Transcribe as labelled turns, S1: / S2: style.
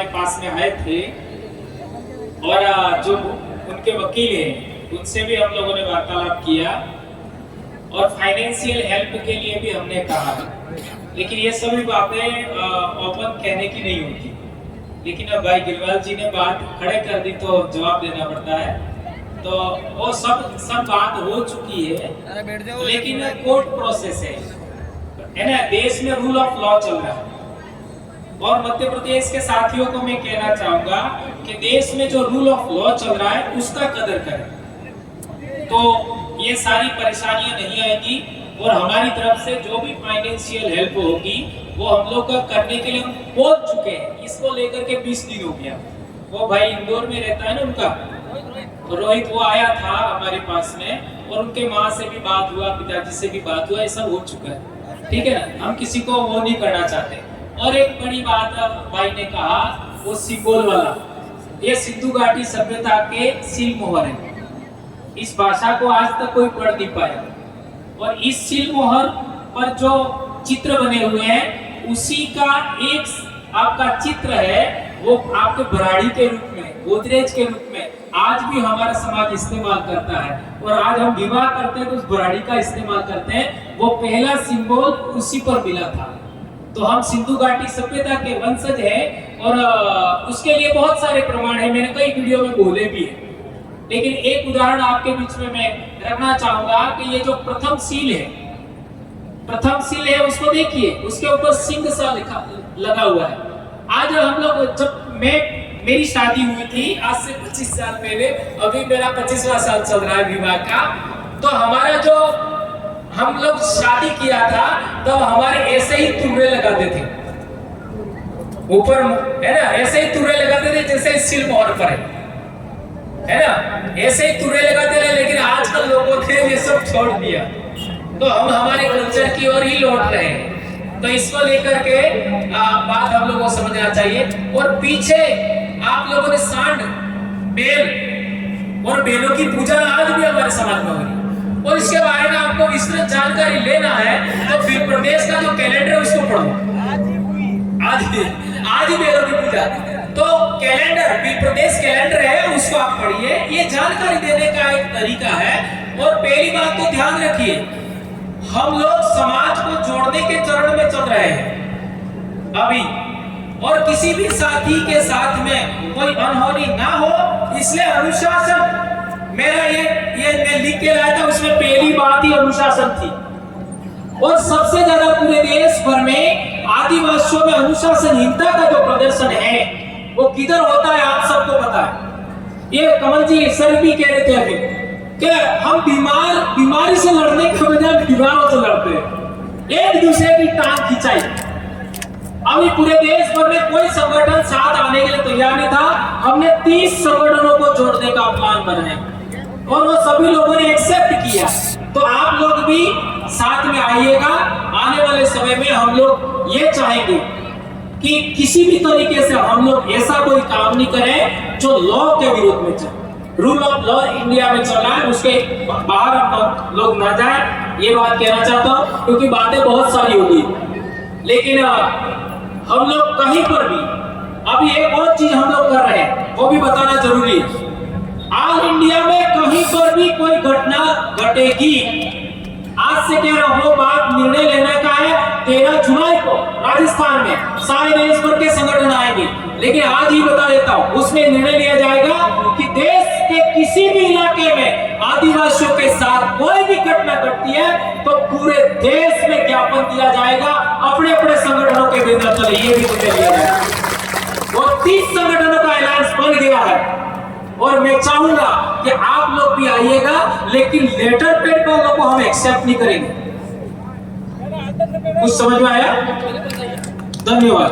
S1: हमारे पास में आए थे और जो उनके वकील हैं उनसे भी हम लोगों ने वार्तालाप किया और फाइनेंशियल हेल्प के लिए भी हमने कहा, लेकिन ये सभी बातें ओपन कहने की नहीं होती। लेकिन अब भाई गिलवाल जी ने बात खड़े कर दी तो जवाब देना पड़ता है। तो वो सब बात हो चुकी है, लेकिन कोर्ट प्रोसेस है ना। देश में रूल ऑफ लॉ चल रहा है और मध्य प्रदेश के साथियों को मैं कहना चाहूंगा कि देश में जो रूल ऑफ लॉ चल रहा है उसका कदर करें, तो ये सारी परेशानियां नहीं आएंगी। और हमारी तरफ से जो भी फाइनेंशियल हेल्प होगी वो हम लोग का करने के लिए हम बोल चुके हैं। इसको लेकर के 20 दिन हो गया। वो भाई इंदौर में रहता है ना उनका, तो रोहित, वो आया था हमारे पास में और उनके माँ से भी बात हुआ, पिताजी से भी बात हुआ, ये सब हो चुका है, ठीक है ना। हम किसी को वो नहीं करना चाहते। और एक बड़ी बात भाई ने कहा, वो सिकोल वाला, ये सिंधु घाटी सभ्यता के सील मोहर है। इस भाषा को आज तक कोई पढ़ नहीं पाया और इस सील मोहर पर जो चित्र बने हुए हैं उसी का एक आपका चित्र है, वो आपके भराड़ी के रूप में, गोदरेज के रूप में आज भी हमारा समाज इस्तेमाल करता है। और आज हम विवाह करते हैं तो उस भराड़ी का इस्तेमाल करते हैं। वो पहला सिंबल उसी पर मिला था। तो हम सिंधु घाटी सभ्यता के वंशज हैं और उसके लिए बहुत सारे प्रमाण हैं, मैंने कई वीडियो में बोले भी हैं। लेकिन एक उदाहरण आपके बीच में मैं रखना चाहूंगा कि ये जो प्रथम सील है उसको देखिए, उसके ऊपर सिंह सा लगा हुआ है। आज हम लोग, जब मेरी शादी हुई थी आज से 25 साल पहले, अभी मेरा 25वां साल चल रहा है विवाह का, तो हमारा जो हम लोग शादी किया था तब हमारे ऐसे ही तुर्रे लगाते थे ऊपर, है ना, ऐसे ही तुर्रे लगाते थे जैसे सील मोहर पर है ना, ऐसे ही तुर्रे लगाते थे। लेकिन आजकल लोगों ने ये सब छोड़ दिया, तो हम हमारे कल्चर की ओर ही लौट रहे हैं। तो इसको लेकर के बात हम लोगों को समझना चाहिए। और पीछे आप लोगों ने सांड, बेल और बेलों की पूजा आज भी हमारे समाज में हो रही है और इसके बारे में आपको विस्तृत जानकारी लेना है तो फिर प्रदेश का जो कैलेंडर है उसको पढ़ो। आज ही बेलों की पूजा, तो कैलेंडर भी प्रदेश कैलेंडर है उसको आप पढ़िए। ये जानकारी देने का एक तरीका है। और पहली बात तो ध्यान रखिए, हम लोग समाज को जोड़ने के चरण में चल रहे हैं अभी, और किसी भी साथी के साथ में कोई अनहोनी ना हो, इसलिए अनुशासन, मेरा ये मैं लिख के लाया था, उसमें पहली बात ही अनुशासन थी। और सबसे ज्यादा पूरे देश भर में आदिवासियों में अनुशासनहीनता का जो प्रदर्शन है वो किधर होता है आप सबको पता है। ये कमल जी सर भी कह रहे थे अभी कि हम बीमारी से लड़ने के बजाय बीमारों से लड़ते हैं, एक दूसरे की टांग खिंचाई। अभी पूरे देश भर में कोई संगठन साथ आने के लिए तैयार नहीं था। हमने 30 संगठनों को जोड़ने का प्लान बनाया और वो सभी लोगों ने एक्सेप्ट किया। तो आप लोग भी साथ में आइएगा। आने वाले समय में हम लोग ये चाहेंगे कि किसी भी तरीके से हम लोग ऐसा कोई काम नहीं करें जो लॉ के विरुद्ध में चले। रूल ऑफ लॉ इंडिया में चल रहा है, उसके बाहर हम लोग ना जाए, ये बात कहना चाहता हूं, क्योंकि बातें बहुत सारी होगी। लेकिन हम लोग कहीं पर भी अभी एक और चीज हम लोग कर रहे हैं वो भी बताना जरूरी है। ऑल इंडिया में कहीं पर भी कोई घटना घटेगी, आज से कह रहा हूं, वो बात निर्णय लेने का है 13 जुलाई को राजस्थान में सारे देश भर के संगठन आएंगे। लेकिन आज ही बता देता हूं, उसमें निर्णय लिया जाएगा कि देश के किसी भी इलाके में आदिवासियों के साथ कोई भी घटना घटती है तो पूरे देश में ज्ञापन दिया जाएगा, अपने अपने संगठनों के बेंदर तले ये भी निर्णय लिया जाएगा। वो 30 संगठनों का अलायंस बन गया है और मैं चाहूंगा कि आप लोग भी आइएगा, लेकिन लेटर पेड वालों को हम एक्सेप्ट नहीं करेंगे। कुछ समझ में आया? धन्यवाद।